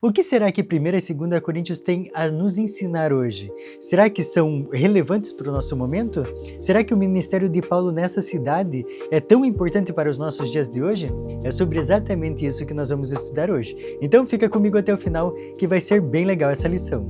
O que será que 1ª e 2ª Coríntios têm a nos ensinar hoje? Será que são relevantes para o nosso momento? Será que o ministério de Paulo nessa cidade é tão importante para os nossos dias de hoje? É sobre exatamente isso que nós vamos estudar hoje. Então fica comigo até o final que vai ser bem legal essa lição.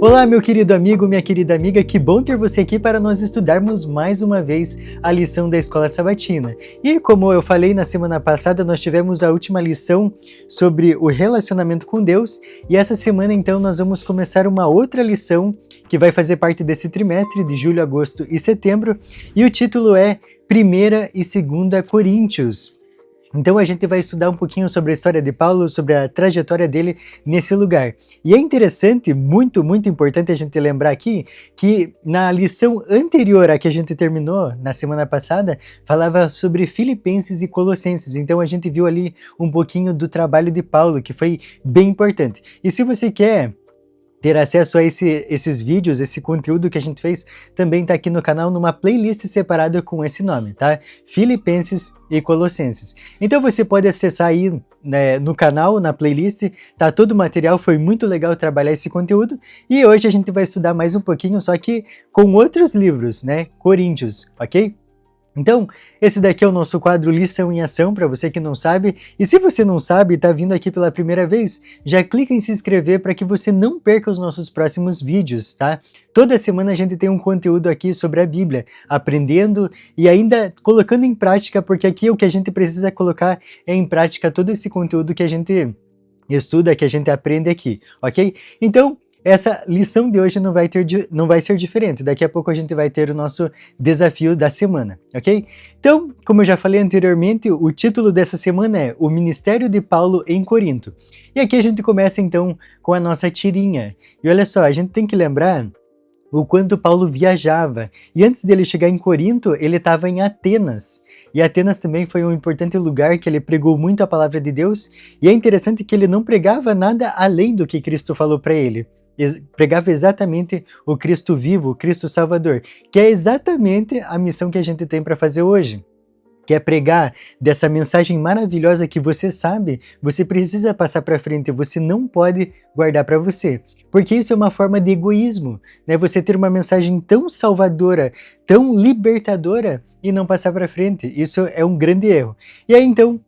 Olá, meu querido amigo, minha querida amiga, que bom ter você aqui para nós estudarmos mais uma vez a lição da Escola Sabatina. E como eu falei na semana passada, nós tivemos a última lição sobre o relacionamento com Deus, e essa semana então nós vamos começar uma outra lição que vai fazer parte desse trimestre de julho, agosto e setembro, e o título é 1ª e 2ª Coríntios. Então a gente vai estudar um pouquinho sobre a história de Paulo, sobre a trajetória dele nesse lugar. E é interessante, muito importante a gente lembrar aqui, que na lição anterior à que a gente terminou, na semana passada, falava sobre Filipenses e Colossenses. Então a gente viu ali um pouquinho do trabalho de Paulo, que foi bem importante. E se você quer ter acesso a esses vídeos, esse conteúdo que a gente fez, também está aqui no canal numa playlist separada com esse nome, tá? Filipenses e Colossenses. Então você pode acessar aí, né, no canal, na playlist, tá todo o material, foi muito legal trabalhar esse conteúdo, e hoje a gente vai estudar mais um pouquinho, só que com outros livros, né? Coríntios, ok? Então, esse daqui é o nosso quadro Lição em Ação, para você que não sabe. E se você não sabe e está vindo aqui pela primeira vez, já clica em se inscrever para que você não perca os nossos próximos vídeos, tá? Toda semana a gente tem um conteúdo aqui sobre a Bíblia, aprendendo e ainda colocando em prática, porque aqui o que a gente precisa colocar é em prática todo esse conteúdo que a gente estuda, que a gente aprende aqui, ok? Então, essa lição de hoje não vai ser diferente. Daqui a pouco a gente vai ter o nosso desafio da semana, ok? Então, como eu já falei anteriormente, o título dessa semana é O Ministério de Paulo em Corinto. E aqui a gente começa então com a nossa tirinha. E olha só, a gente tem que lembrar o quanto Paulo viajava. E antes dele chegar em Corinto, ele estava em Atenas. E Atenas também foi um importante lugar que ele pregou muito a palavra de Deus. E é interessante que ele não pregava nada além do que Cristo falou para ele. Pregava exatamente o Cristo vivo, o Cristo Salvador, que é exatamente a missão que a gente tem para fazer hoje, que é pregar dessa mensagem maravilhosa que você sabe, você precisa passar para frente, você não pode guardar para você, porque isso é uma forma de egoísmo, né? Você ter uma mensagem tão salvadora, tão libertadora e não passar para frente, isso é um grande erro. E aí então,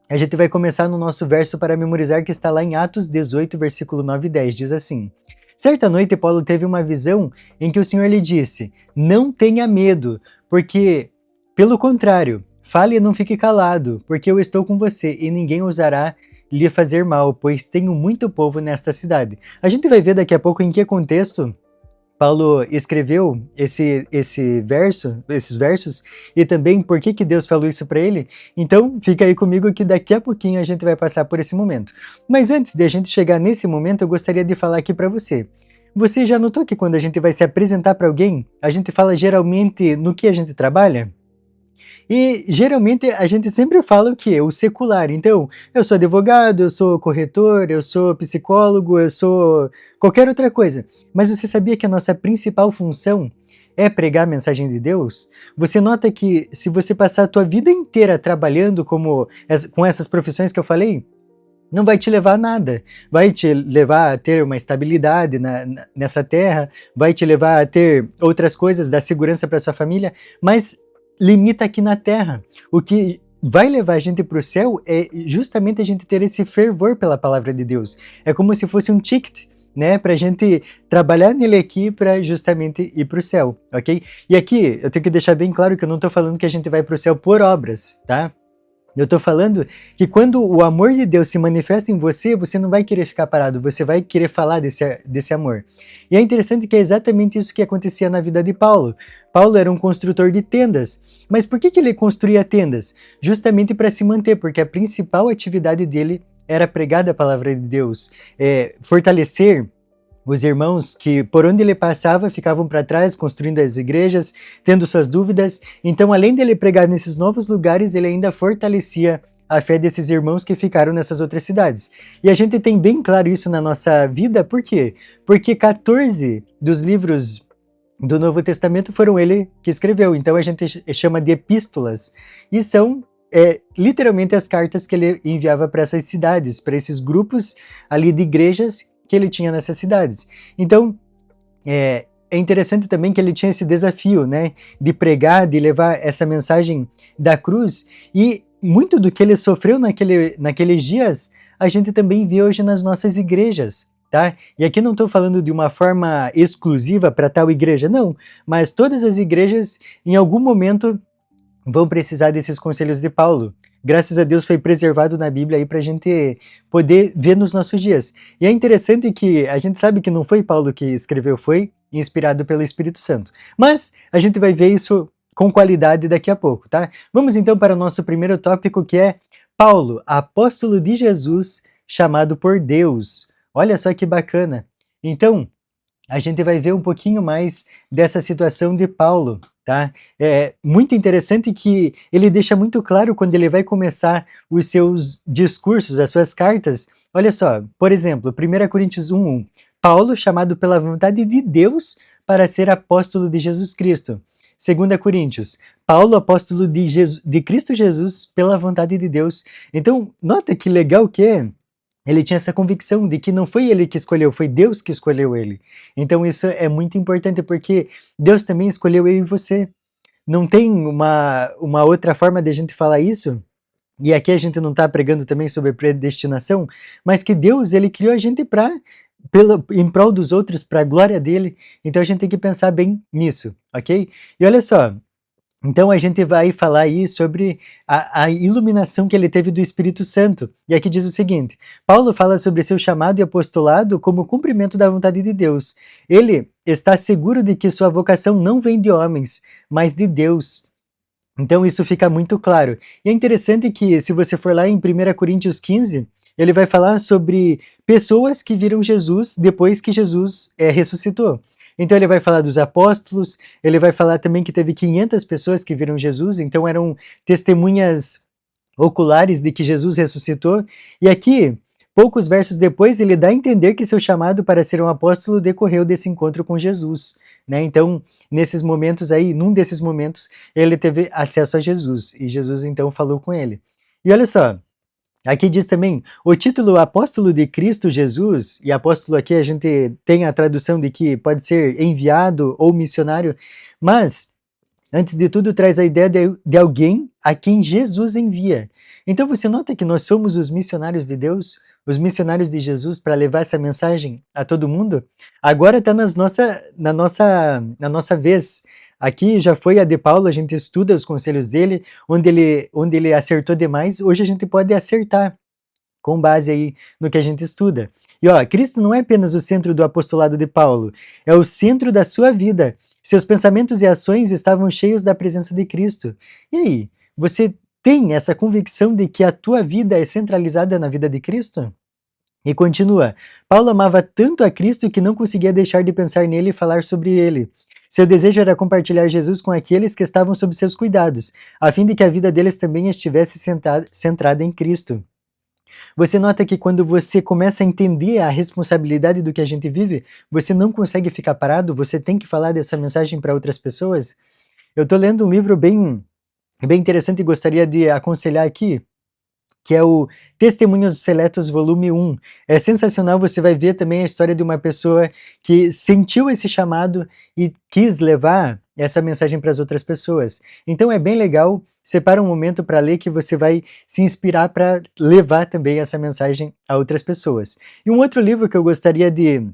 a gente vai começar no nosso verso para memorizar, que está lá em Atos 18, versículo 9 e 10, diz assim: Certa noite Paulo teve uma visão em que o Senhor lhe disse: Não tenha medo, porque, pelo contrário, fale e não fique calado, porque eu estou com você e ninguém ousará lhe fazer mal, pois tenho muito povo nesta cidade. A gente vai ver daqui a pouco em que contexto Paulo escreveu esses versos, e também por que Deus falou isso para ele. Então, fica aí comigo que daqui a pouquinho a gente vai passar por esse momento. Mas antes de a gente chegar nesse momento, eu gostaria de falar aqui para você. Você já notou que quando a gente vai se apresentar para alguém, a gente fala geralmente no que a gente trabalha? E geralmente a gente sempre fala o quê? O secular. Então, eu sou advogado, eu sou corretor, eu sou psicólogo, eu sou qualquer outra coisa. Mas você sabia que a nossa principal função é pregar a mensagem de Deus? Você nota que se você passar a tua vida inteira trabalhando com essas profissões que eu falei, não vai te levar a nada. Vai te levar a ter uma estabilidade nessa terra, vai te levar a ter outras coisas, dar segurança para sua família, mas limita aqui na terra. O que vai levar a gente para o céu é justamente a gente ter esse fervor pela palavra de Deus. É como se fosse um ticket, né, para a gente trabalhar nele aqui para justamente ir para o céu, ok? E aqui eu tenho que deixar bem claro que eu não estou falando que a gente vai para o céu por obras, tá? Eu estou falando que quando o amor de Deus se manifesta em você, você não vai querer ficar parado, você vai querer falar desse amor. E é interessante que é exatamente isso que acontecia na vida de Paulo. Paulo era um construtor de tendas. Mas por que ele construía tendas? Justamente para se manter, porque a principal atividade dele era pregar a palavra de Deus, fortalecer os irmãos que por onde ele passava ficavam para trás, construindo as igrejas, tendo suas dúvidas. Então, além dele pregar nesses novos lugares, ele ainda fortalecia a fé desses irmãos que ficaram nessas outras cidades. E a gente tem bem claro isso na nossa vida, por quê? Porque 14 dos livros do Novo Testamento foram ele que escreveu, então a gente chama de epístolas, e são literalmente as cartas que ele enviava para essas cidades, para esses grupos ali de igrejas que ele tinha nessas cidades. Então, é interessante também que ele tinha esse desafio, né, de pregar, de levar essa mensagem da cruz, e muito do que ele sofreu naqueles dias, a gente também vê hoje nas nossas igrejas, tá? E aqui não estou falando de uma forma exclusiva para tal igreja, não, mas todas as igrejas, em algum momento, vão precisar desses conselhos de Paulo. Graças a Deus foi preservado na Bíblia aí para a gente poder ver nos nossos dias. E é interessante que a gente sabe que não foi Paulo que escreveu, foi inspirado pelo Espírito Santo. Mas a gente vai ver isso com qualidade daqui a pouco, tá? Vamos então para o nosso primeiro tópico, que é Paulo, apóstolo de Jesus, chamado por Deus. Olha só que bacana. Então, a gente vai ver um pouquinho mais dessa situação de Paulo, tá? É muito interessante que ele deixa muito claro quando ele vai começar os seus discursos, as suas cartas. Olha só, por exemplo, 1 Coríntios 1:1, Paulo, chamado pela vontade de Deus para ser apóstolo de Jesus Cristo. 2 Coríntios, Paulo, apóstolo de Cristo Jesus pela vontade de Deus. Então, nota que legal que é. Ele tinha essa convicção de que não foi ele que escolheu, foi Deus que escolheu ele. Então isso é muito importante, porque Deus também escolheu eu e você. Não tem uma outra forma de a gente falar isso, e aqui a gente não está pregando também sobre predestinação, mas que Deus, ele criou a gente em prol dos outros, para a glória dele. Então a gente tem que pensar bem nisso, ok? E olha só, então a gente vai falar aí sobre a iluminação que ele teve do Espírito Santo. E aqui diz o seguinte: Paulo fala sobre seu chamado e apostolado como cumprimento da vontade de Deus. Ele está seguro de que sua vocação não vem de homens, mas de Deus. Então isso fica muito claro. E é interessante que, se você for lá em 1 Coríntios 15, ele vai falar sobre pessoas que viram Jesus depois que Jesus ressuscitou. Então ele vai falar dos apóstolos, ele vai falar também que teve 500 pessoas que viram Jesus, então eram testemunhas oculares de que Jesus ressuscitou. E aqui, poucos versos depois, ele dá a entender que seu chamado para ser um apóstolo decorreu desse encontro com Jesus, né? Então, nesses momentos aí, num desses momentos, ele teve acesso a Jesus, e Jesus então falou com ele. E olha só, aqui diz também, o título apóstolo de Cristo Jesus, e apóstolo aqui a gente tem a tradução de que pode ser enviado ou missionário, mas, antes de tudo, traz a ideia de alguém a quem Jesus envia. Então você nota que nós somos os missionários de Deus, os missionários de Jesus, para levar essa mensagem a todo mundo? Agora está na nossa vez. Aqui já foi a de Paulo, a gente estuda os conselhos dele, onde ele acertou demais, hoje a gente pode acertar com base aí no que a gente estuda. E ó, Cristo não é apenas o centro do apostolado de Paulo, é o centro da sua vida. Seus pensamentos e ações estavam cheios da presença de Cristo. E aí, você tem essa convicção de que a tua vida é centralizada na vida de Cristo? E continua, Paulo amava tanto a Cristo que não conseguia deixar de pensar nele e falar sobre ele. Seu desejo era compartilhar Jesus com aqueles que estavam sob seus cuidados, a fim de que a vida deles também estivesse centrada em Cristo. Você nota que quando você começa a entender a responsabilidade do que a gente vive, você não consegue ficar parado, você tem que falar dessa mensagem para outras pessoas? Eu estou lendo um livro bem interessante e gostaria de aconselhar aqui, que é o Testemunhos Seletos volume 1. É sensacional, você vai ver também a história de uma pessoa que sentiu esse chamado e quis levar essa mensagem para as outras pessoas. Então é bem legal, separa um momento para ler que você vai se inspirar para levar também essa mensagem a outras pessoas. E um outro livro que eu gostaria de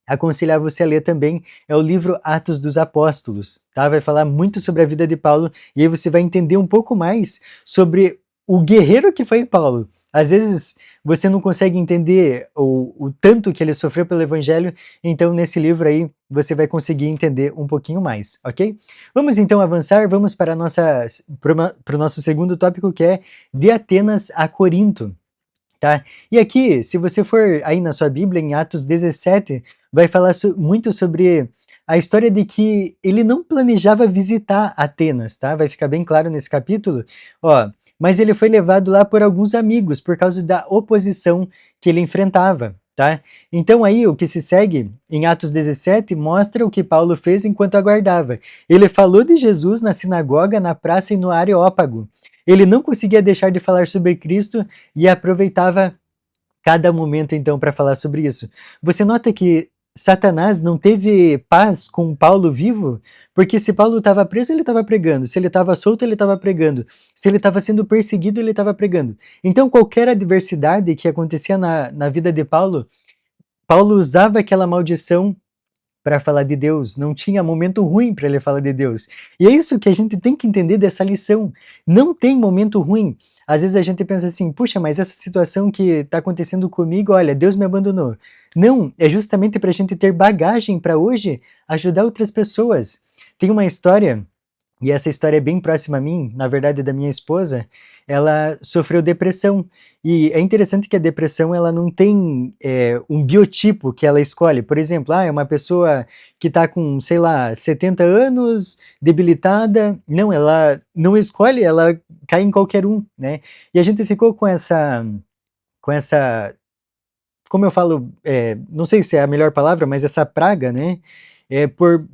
aconselhar você a ler também é o livro Atos dos Apóstolos, tá? Vai falar muito sobre a vida de Paulo e aí você vai entender um pouco mais sobre o guerreiro que foi Paulo. Às vezes você não consegue entender o tanto que ele sofreu pelo evangelho, então nesse livro aí você vai conseguir entender um pouquinho mais, ok? Vamos então avançar, vamos para o nosso segundo tópico, que é de Atenas a Corinto. Tá? E aqui, se você for aí na sua Bíblia, em Atos 17, vai falar muito sobre a história de que ele não planejava visitar Atenas, tá? Vai ficar bem claro nesse capítulo. Ó, mas ele foi levado lá por alguns amigos, por causa da oposição que ele enfrentava. tá? Então aí o que se segue em Atos 17 mostra o que Paulo fez enquanto aguardava. Ele falou de Jesus na sinagoga, na praça e no Areópago. Ele não conseguia deixar de falar sobre Cristo e aproveitava cada momento então para falar sobre isso. Você nota que Satanás não teve paz com Paulo vivo? Porque se Paulo estava preso, ele estava pregando. Se ele estava solto, ele estava pregando. Se ele estava sendo perseguido, ele estava pregando. Então, qualquer adversidade que acontecia na vida de Paulo, Paulo usava aquela maldição para falar de Deus, não tinha momento ruim para ele falar de Deus. E é isso que a gente tem que entender dessa lição. Não tem momento ruim. Às vezes a gente pensa assim, puxa, mas essa situação que está acontecendo comigo, olha, Deus me abandonou. Não, é justamente para a gente ter bagagem para hoje ajudar outras pessoas. Tem uma história e essa história é bem próxima a mim, na verdade, da minha esposa. Ela sofreu depressão. E é interessante que a depressão ela não tem um biotipo que ela escolhe. Por exemplo, é uma pessoa que está com, sei lá, 70 anos, debilitada. Não, ela não escolhe, ela cai em qualquer um, né? E a gente ficou com essa, como eu falo, não sei se é a melhor palavra, mas essa praga, né?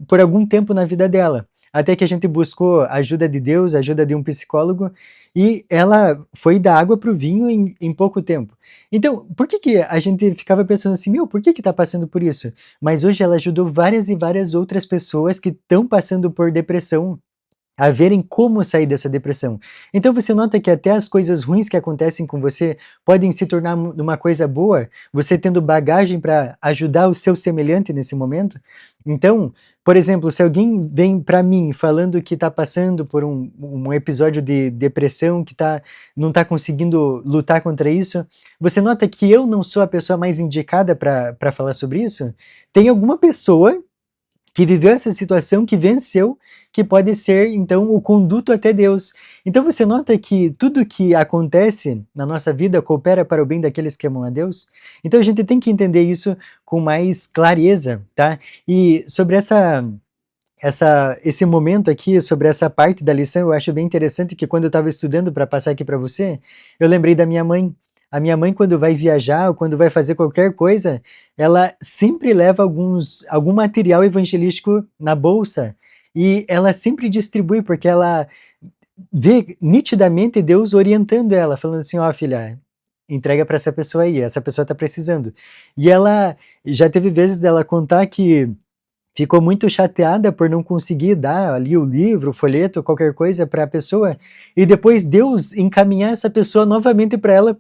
Por algum tempo na vida dela. Até que a gente buscou a ajuda de Deus, a ajuda de um psicólogo, e ela foi da água para o vinho em pouco tempo. Então, por que, que a gente ficava pensando assim, meu, por que está passando por isso? Mas hoje ela ajudou várias e várias outras pessoas que estão passando por depressão a verem como sair dessa depressão. Então você nota que até as coisas ruins que acontecem com você podem se tornar uma coisa boa, você tendo bagagem para ajudar o seu semelhante nesse momento. Então, por exemplo, se alguém vem para mim falando que está passando por um episódio de depressão, que não está conseguindo lutar contra isso, você nota que eu não sou a pessoa mais indicada para falar sobre isso? Tem alguma pessoa que viveu essa situação, que venceu, que pode ser, então, o conduto até Deus. Então você nota que tudo que acontece na nossa vida coopera para o bem daqueles que amam a Deus? Então a gente tem que entender isso com mais clareza, tá? E sobre esse momento aqui, sobre essa parte da lição, eu acho bem interessante que quando eu estava estudando para passar aqui para você, eu lembrei da minha mãe. A minha mãe, quando vai viajar ou quando vai fazer qualquer coisa, ela sempre leva algum material evangelístico na bolsa. E ela sempre distribui, porque ela vê nitidamente Deus orientando ela, falando assim: ó, filha, entrega para essa pessoa aí, essa pessoa está precisando. E ela já teve vezes dela contar que ficou muito chateada por não conseguir dar ali o livro, o folheto, qualquer coisa para a pessoa, e depois Deus encaminhar essa pessoa novamente para ela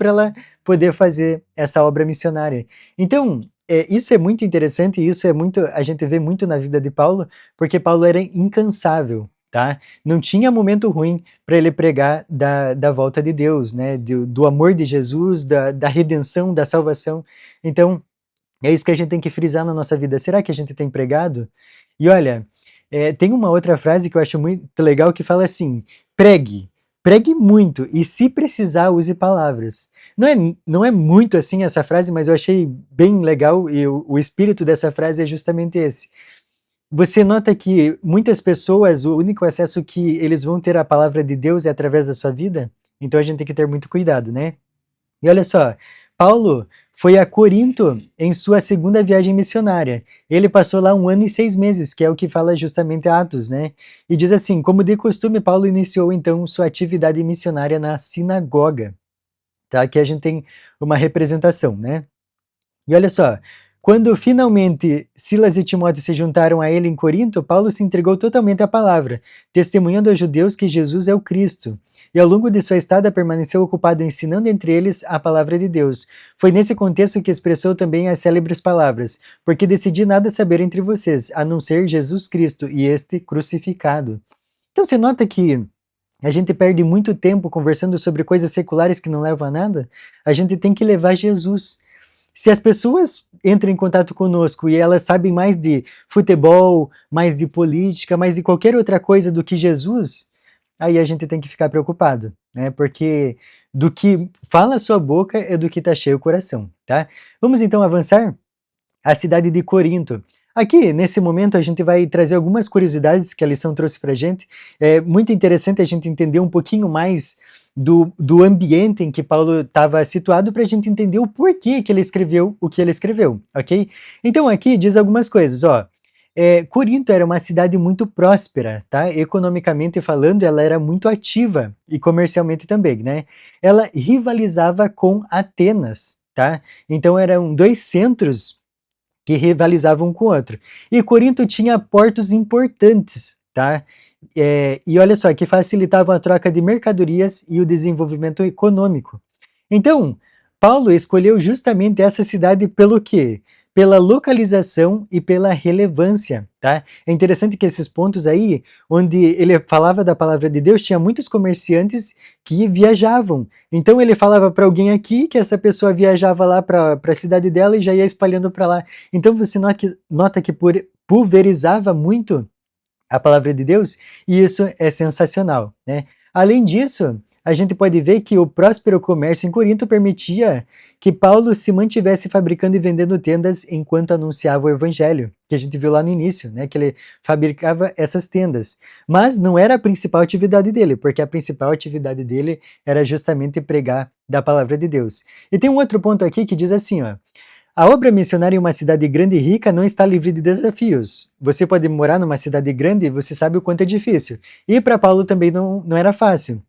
poder fazer essa obra missionária. Então, isso é muito interessante, e isso é muito, a gente vê muito na vida de Paulo, porque Paulo era incansável, tá? Não tinha momento ruim para ele pregar da volta de Deus, né? Do amor de Jesus, da redenção, da salvação. Então, é isso que a gente tem que frisar na nossa vida. Será que a gente tem pregado? E olha, tem uma outra frase que eu acho muito legal que fala assim: pregue, pregue muito e se precisar use palavras. Não é muito assim essa frase, mas eu achei bem legal e o espírito dessa frase é justamente esse. Você nota que muitas pessoas, o único acesso que eles vão ter à palavra de Deus é através da sua vida? Então a gente tem que ter muito cuidado, né? E olha só, Paulo foi a Corinto em sua segunda viagem missionária. Ele passou lá 1 ano e 6 meses, que é o que fala justamente Atos, né? E diz assim: como de costume, Paulo iniciou então sua atividade missionária na sinagoga. Tá? Aqui a gente tem uma representação, né? E olha só, quando finalmente Silas e Timóteo se juntaram a ele em Corinto, Paulo se entregou totalmente à palavra, testemunhando aos judeus que Jesus é o Cristo. E ao longo de sua estada permaneceu ocupado ensinando entre eles a palavra de Deus. Foi nesse contexto que expressou também as célebres palavras: porque decidi nada saber entre vocês, a não ser Jesus Cristo e este crucificado. Então você nota que a gente perde muito tempo conversando sobre coisas seculares que não levam a nada? A gente tem que levar Jesus. Se as pessoas entram em contato conosco e elas sabem mais de futebol, mais de política, mais de qualquer outra coisa do que Jesus, aí a gente tem que ficar preocupado, né? Porque do que fala a sua boca é do que está cheio o coração, tá? Vamos então avançar? A cidade de Corinto. Aqui, nesse momento, a gente vai trazer algumas curiosidades que a lição trouxe para a gente. É muito interessante a gente entender um pouquinho mais do ambiente em que Paulo estava situado para a gente entender o porquê que ele escreveu o que ele escreveu, ok? Então aqui diz algumas coisas, ó. Corinto era uma cidade muito próspera, tá? Economicamente falando, ela era muito ativa e comercialmente também, né? Ela rivalizava com Atenas, tá? Então eram dois centros que rivalizavam um com o outro. E Corinto tinha portos importantes, tá? E olha só, que facilitavam a troca de mercadorias e o desenvolvimento econômico. Então, Paulo escolheu justamente essa cidade pelo quê? Pela localização e pela relevância, tá? É interessante que esses pontos aí, onde ele falava da palavra de Deus, tinha muitos comerciantes que viajavam. Então ele falava para alguém aqui que essa pessoa viajava lá para a cidade dela e já ia espalhando para lá. Então você nota que pulverizava muito a palavra de Deus, e isso é sensacional, né? Além disso, a gente pode ver que o próspero comércio em Corinto permitia que Paulo se mantivesse fabricando e vendendo tendas enquanto anunciava o evangelho, que a gente viu lá no início, né, que ele fabricava essas tendas. Mas não era a principal atividade dele, porque a principal atividade dele era justamente pregar da palavra de Deus. E tem um outro ponto aqui que diz assim, ó: a obra missionária em uma cidade grande e rica não está livre de desafios. Você pode morar numa cidade grande e você sabe o quanto é difícil. E para Paulo também não era fácil.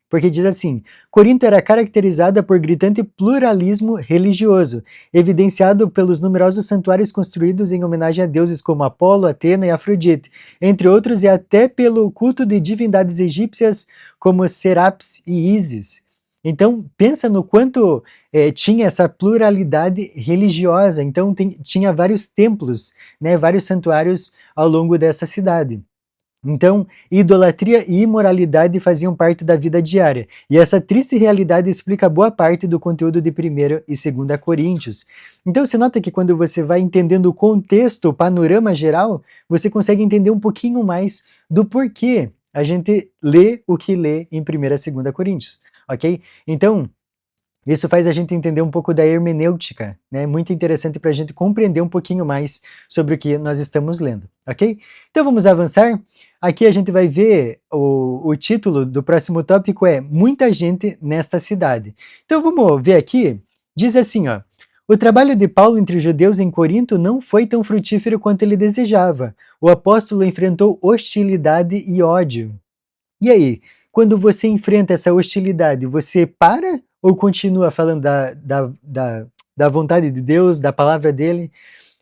Porque diz assim: Corinto era caracterizada por gritante pluralismo religioso, evidenciado pelos numerosos santuários construídos em homenagem a deuses como Apolo, Atena e Afrodite, entre outros, e até pelo culto de divindades egípcias como Serapis e Ísis. Então, pensa no quanto tinha essa pluralidade religiosa. Então, tinha vários templos, né, vários santuários ao longo dessa cidade. Então, idolatria e imoralidade faziam parte da vida diária, e essa triste realidade explica boa parte do conteúdo de 1º e 2ª Coríntios. Então, você nota que quando você vai entendendo o contexto, o panorama geral, você consegue entender um pouquinho mais do porquê a gente lê o que lê em 1ª e 2ª Coríntios, ok? Então, isso faz a gente entender um pouco da hermenêutica, né? Muito interessante para a gente compreender um pouquinho mais sobre o que nós estamos lendo, ok? Então vamos avançar. Aqui a gente vai ver o título do próximo tópico é Muita Gente Nesta Cidade. Então vamos ver aqui. Diz assim, ó: o trabalho de Paulo entre os judeus em Corinto não foi tão frutífero quanto ele desejava. O apóstolo enfrentou hostilidade e ódio. E aí, quando você enfrenta essa hostilidade, você para ou continua falando da vontade de Deus, da palavra dele?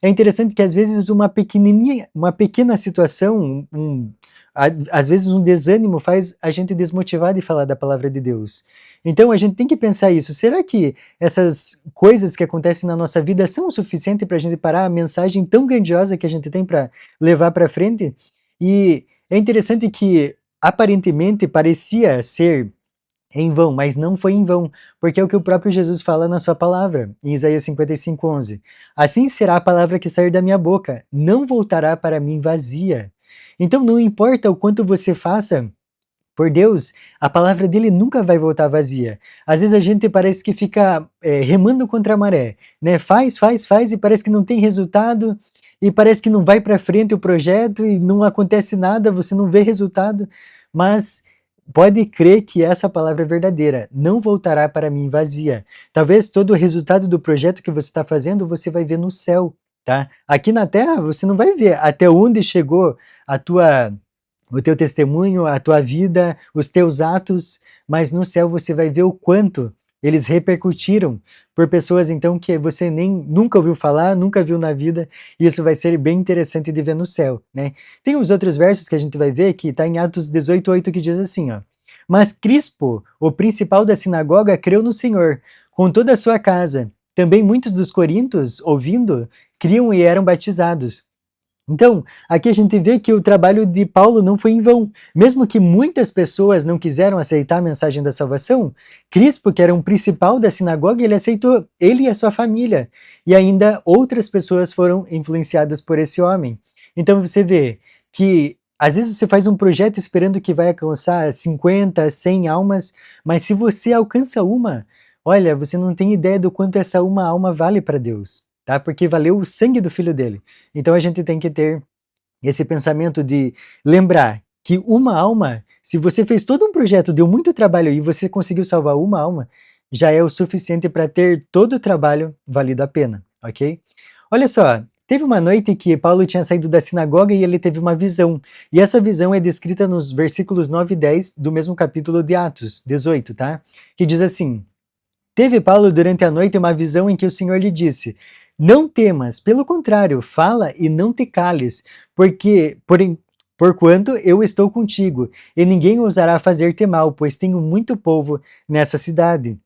É interessante que às vezes uma pequena situação, às vezes um desânimo faz a gente desmotivar de falar da palavra de Deus. Então a gente tem que pensar isso. Será que essas coisas que acontecem na nossa vida são o suficiente para a gente parar a mensagem tão grandiosa que a gente tem para levar para frente? E é interessante que aparentemente parecia ser em vão, mas não foi em vão, porque é o que o próprio Jesus fala na sua palavra, em Isaías 55:11. Assim será a palavra que sair da minha boca, não voltará para mim vazia. Então não importa o quanto você faça por Deus, a palavra dele nunca vai voltar vazia. Às vezes a gente parece que fica remando contra a maré, né? Faz e parece que não tem resultado, e parece que não vai para frente o projeto e não acontece nada, você não vê resultado, mas pode crer que essa palavra é verdadeira, não voltará para mim vazia. Talvez todo o resultado do projeto que você está fazendo você vai ver no céu, tá? Aqui na terra você não vai ver até onde chegou o teu testemunho, a tua vida, os teus atos, mas no céu você vai ver o quanto eles repercutiram por pessoas então que você nem nunca ouviu falar, nunca viu na vida, e isso vai ser bem interessante de ver no céu, né? Tem os outros versos que a gente vai ver que está em Atos 18:8 que diz assim, ó: mas Crispo, o principal da sinagoga, creu no Senhor, com toda a sua casa. Também muitos dos coríntios, ouvindo, criam e eram batizados. Então, aqui a gente vê que o trabalho de Paulo não foi em vão. Mesmo que muitas pessoas não quiseram aceitar a mensagem da salvação, Crispo, que era um principal da sinagoga, ele aceitou, ele e a sua família. E ainda outras pessoas foram influenciadas por esse homem. Então você vê que às vezes você faz um projeto esperando que vai alcançar 50, 100 almas, mas se você alcança uma, olha, você não tem ideia do quanto essa uma alma vale para Deus. tá? Porque valeu o sangue do filho dele. Então a gente tem que ter esse pensamento de lembrar que uma alma, se você fez todo um projeto, deu muito trabalho e você conseguiu salvar uma alma, já é o suficiente para ter todo o trabalho valido a pena, ok? Olha só, teve uma noite que Paulo tinha saído da sinagoga e ele teve uma visão. E essa visão é descrita nos versículos 9 e 10 do mesmo capítulo de Atos 18, tá? Que diz assim: Teve Paulo durante a noite uma visão em que o Senhor lhe disse: Não temas, pelo contrário, fala e não te cales, porque porquanto eu estou contigo, e ninguém ousará fazer-te mal, pois tenho muito povo nessa cidade.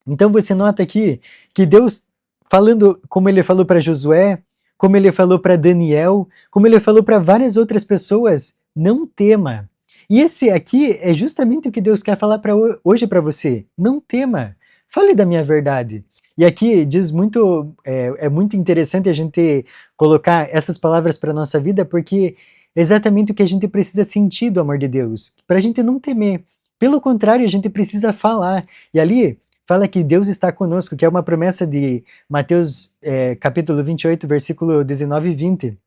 Então você nota aqui que Deus, falando como ele falou para Josué, como ele falou para Daniel, como ele falou para várias outras pessoas, não tema. E esse aqui é justamente o que Deus quer falar hoje para você. Não tema. Fale da minha verdade. E aqui diz muito, é muito interessante a gente colocar essas palavras para nossa vida, porque é exatamente o que a gente precisa sentir do amor de Deus, para a gente não temer. Pelo contrário, a gente precisa falar. E ali fala que Deus está conosco, que é uma promessa de Mateus capítulo 28, versículo 19 e 20,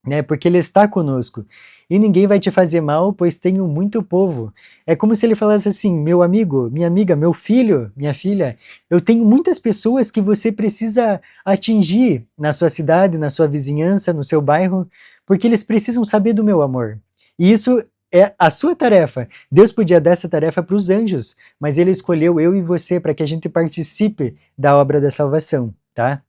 né? Porque Ele está conosco. E ninguém vai te fazer mal, pois tenho muito povo. É como se Ele falasse assim: meu amigo, minha amiga, meu filho, minha filha, eu tenho muitas pessoas que você precisa atingir na sua cidade, na sua vizinhança, no seu bairro, porque eles precisam saber do meu amor. E isso é a sua tarefa. Deus podia dar essa tarefa para os anjos, mas Ele escolheu eu e você para que a gente participe da obra da salvação, tá?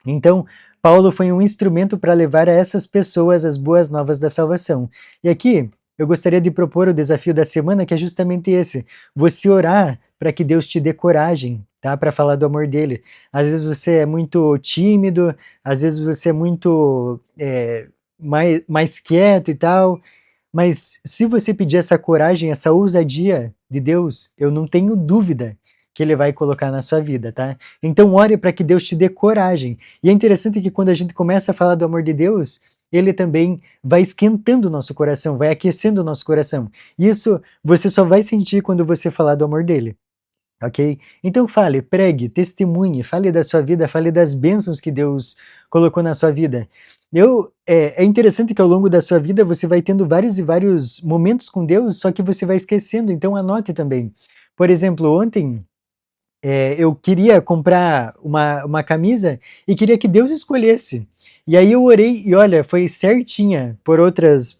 Então, Paulo foi um instrumento para levar a essas pessoas as boas novas da salvação. E aqui, eu gostaria de propor o desafio da semana, que é justamente esse: você orar para que Deus te dê coragem, tá? Para falar do amor dele. Às vezes você é muito tímido, às vezes você é muito mais quieto e tal, mas se você pedir essa coragem, essa ousadia de Deus, eu não tenho dúvida que Ele vai colocar na sua vida, tá? Então ore para que Deus te dê coragem. E é interessante que quando a gente começa a falar do amor de Deus, Ele também vai esquentando o nosso coração, vai aquecendo o nosso coração. Isso você só vai sentir quando você falar do amor dele. Ok? Então fale, pregue, testemunhe, fale da sua vida, fale das bênçãos que Deus colocou na sua vida. É interessante que ao longo da sua vida você vai tendo vários e vários momentos com Deus, só que você vai esquecendo, então anote também. Por exemplo, ontem eu queria comprar uma camisa e queria que Deus escolhesse. E aí eu orei e olha, foi certinha por outros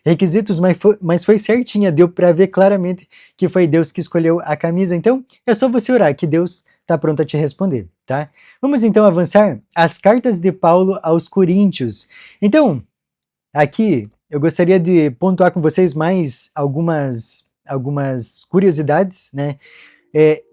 requisitos, mas foi certinha, deu para ver claramente que foi Deus que escolheu a camisa. Então é só você orar que Deus está pronto a te responder, tá? Vamos então avançar as cartas de Paulo aos Coríntios. Então, aqui eu gostaria de pontuar com vocês mais algumas curiosidades, né?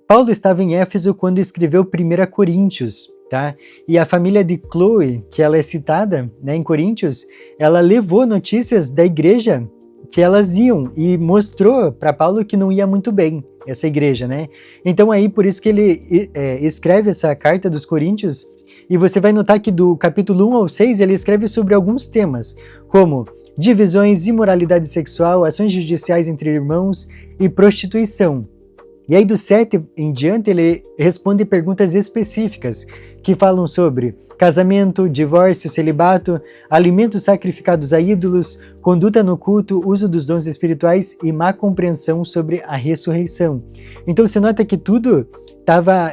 Paulo estava em Éfeso quando escreveu 1 Coríntios, tá? E a família de Chloe, que ela é citada, né, em Coríntios, ela levou notícias da igreja que elas iam e mostrou para Paulo que não ia muito bem essa igreja, né? Então aí por isso que ele escreve essa carta dos Coríntios, e você vai notar que do capítulo 1 ao 6 ele escreve sobre alguns temas, como divisões, imoralidade sexual, ações judiciais entre irmãos e prostituição. E aí do 7 em diante ele responde perguntas específicas que falam sobre casamento, divórcio, celibato, alimentos sacrificados a ídolos, conduta no culto, uso dos dons espirituais e má compreensão sobre a ressurreição. Então você nota que tudo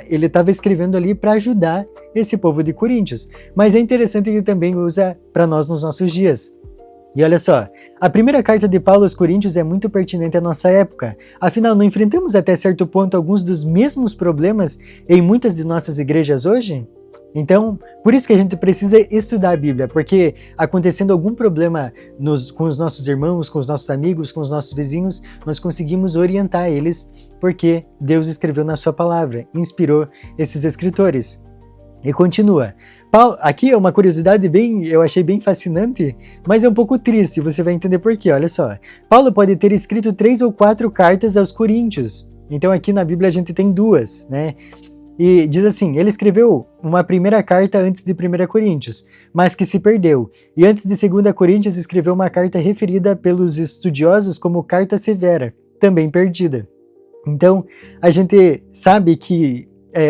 ele estava escrevendo ali para ajudar esse povo de Coríntios. Mas é interessante que ele também usa para nós nos nossos dias. E olha só, a primeira carta de Paulo aos Coríntios é muito pertinente à nossa época. Afinal, não enfrentamos até certo ponto alguns dos mesmos problemas em muitas de nossas igrejas hoje? Então, por isso que a gente precisa estudar a Bíblia, porque acontecendo algum problema com os nossos irmãos, com os nossos amigos, com os nossos vizinhos, nós conseguimos orientar eles, porque Deus escreveu na sua palavra, inspirou esses escritores. E continua. Paulo, aqui é uma curiosidade eu achei bem fascinante, mas é um pouco triste, você vai entender por quê, olha só. Paulo pode ter escrito 3 ou 4 cartas aos Coríntios, então aqui na Bíblia a gente tem 2, né? E diz assim, ele escreveu uma primeira carta antes de 1 Coríntios, mas que se perdeu, e antes de 2 Coríntios escreveu uma carta referida pelos estudiosos como carta severa, também perdida. Então, a gente sabe que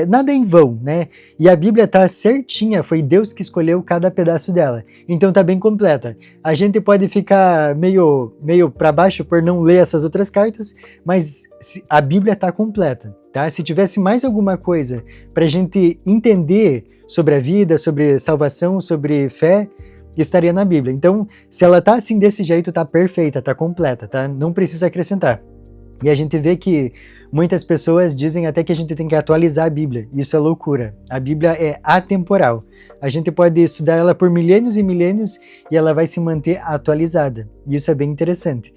nada é em vão, né? E a Bíblia tá certinha, foi Deus que escolheu cada pedaço dela. Então tá bem completa. A gente pode ficar meio para baixo por não ler essas outras cartas, mas a Bíblia tá completa, tá? Se tivesse mais alguma coisa pra gente entender sobre a vida, sobre salvação, sobre fé, estaria na Bíblia. Então, se ela tá assim desse jeito, tá perfeita, tá completa, tá? Não precisa acrescentar. E a gente vê que muitas pessoas dizem até que a gente tem que atualizar a Bíblia. Isso é loucura. A Bíblia é atemporal. A gente pode estudar ela por milênios e milênios e ela vai se manter atualizada. E isso é bem interessante.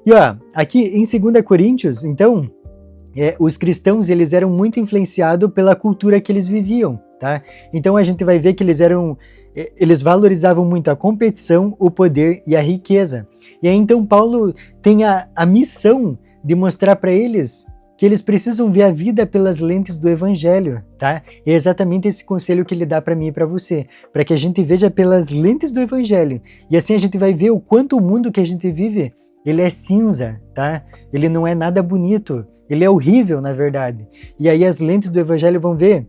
E ó, aqui em 2 Coríntios, então, os cristãos eles eram muito influenciados pela cultura que eles viviam, tá? Então a gente vai ver que eles valorizavam muito a competição, o poder e a riqueza. E aí então Paulo tem a missão de mostrar para eles que eles precisam ver a vida pelas lentes do Evangelho, tá? E é exatamente esse conselho que ele dá para mim e para você, para que a gente veja pelas lentes do Evangelho. E assim a gente vai ver o quanto o mundo que a gente vive, ele é cinza, tá? Ele não é nada bonito, ele é horrível, na verdade. E aí as lentes do Evangelho vão ver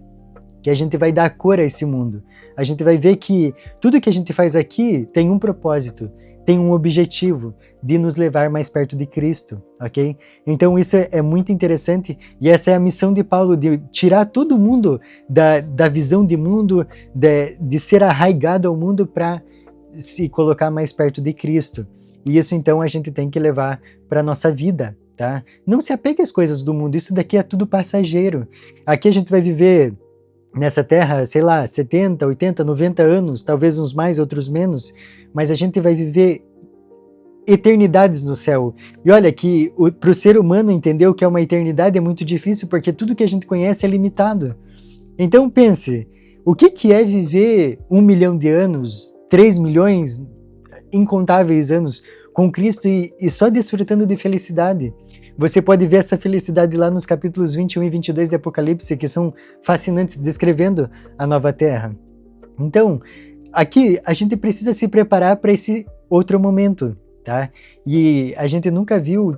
que a gente vai dar cor a esse mundo. A gente vai ver que tudo que a gente faz aqui tem um propósito, tem um objetivo de nos levar mais perto de Cristo, ok? Então isso é muito interessante e essa é a missão de Paulo, de tirar todo mundo da visão de mundo, de ser arraigado ao mundo para se colocar mais perto de Cristo. E isso então a gente tem que levar para a nossa vida, tá? Não se apegue às coisas do mundo, isso daqui é tudo passageiro. Aqui a gente vai viver nessa terra, sei lá, 70, 80, 90 anos, talvez uns mais, outros menos, mas a gente vai viver eternidades no céu. E olha que para o ser humano entender o que é uma eternidade é muito difícil, porque tudo que a gente conhece é limitado. Então pense, o que é viver 1 milhão de anos, 3 milhões, incontáveis anos com Cristo e só desfrutando de felicidade? Você pode ver essa felicidade lá nos capítulos 21 e 22 de Apocalipse, que são fascinantes, descrevendo a nova terra. Então, aqui a gente precisa se preparar para esse outro momento, tá? E a gente nunca viu,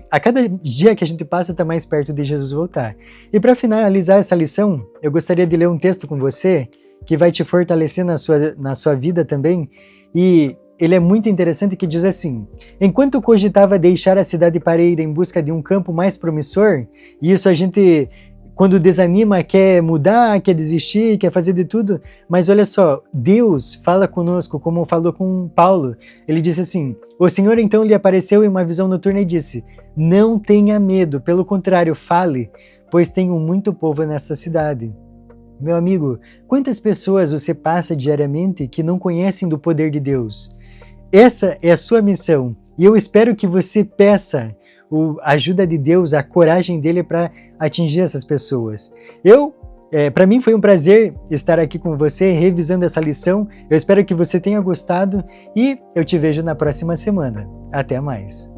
a cada dia que a gente passa está mais perto de Jesus voltar. E para finalizar essa lição, eu gostaria de ler um texto com você, que vai te fortalecer na sua vida também, e ele é muito interessante, que diz assim: enquanto cogitava deixar a cidade para ir em busca de um campo mais promissor, e isso a gente, quando desanima, quer mudar, quer desistir, quer fazer de tudo, mas olha só, Deus fala conosco, como falou com Paulo. Ele disse assim: o Senhor então lhe apareceu em uma visão noturna e disse: não tenha medo, pelo contrário, fale, pois tenho muito povo nessa cidade. Meu amigo, quantas pessoas você passa diariamente que não conhecem do poder de Deus? Essa é a sua missão, e eu espero que você peça a ajuda de Deus, a coragem dele para atingir essas pessoas. Para mim foi um prazer estar aqui com você, revisando essa lição. Eu espero que você tenha gostado e eu te vejo na próxima semana. Até mais!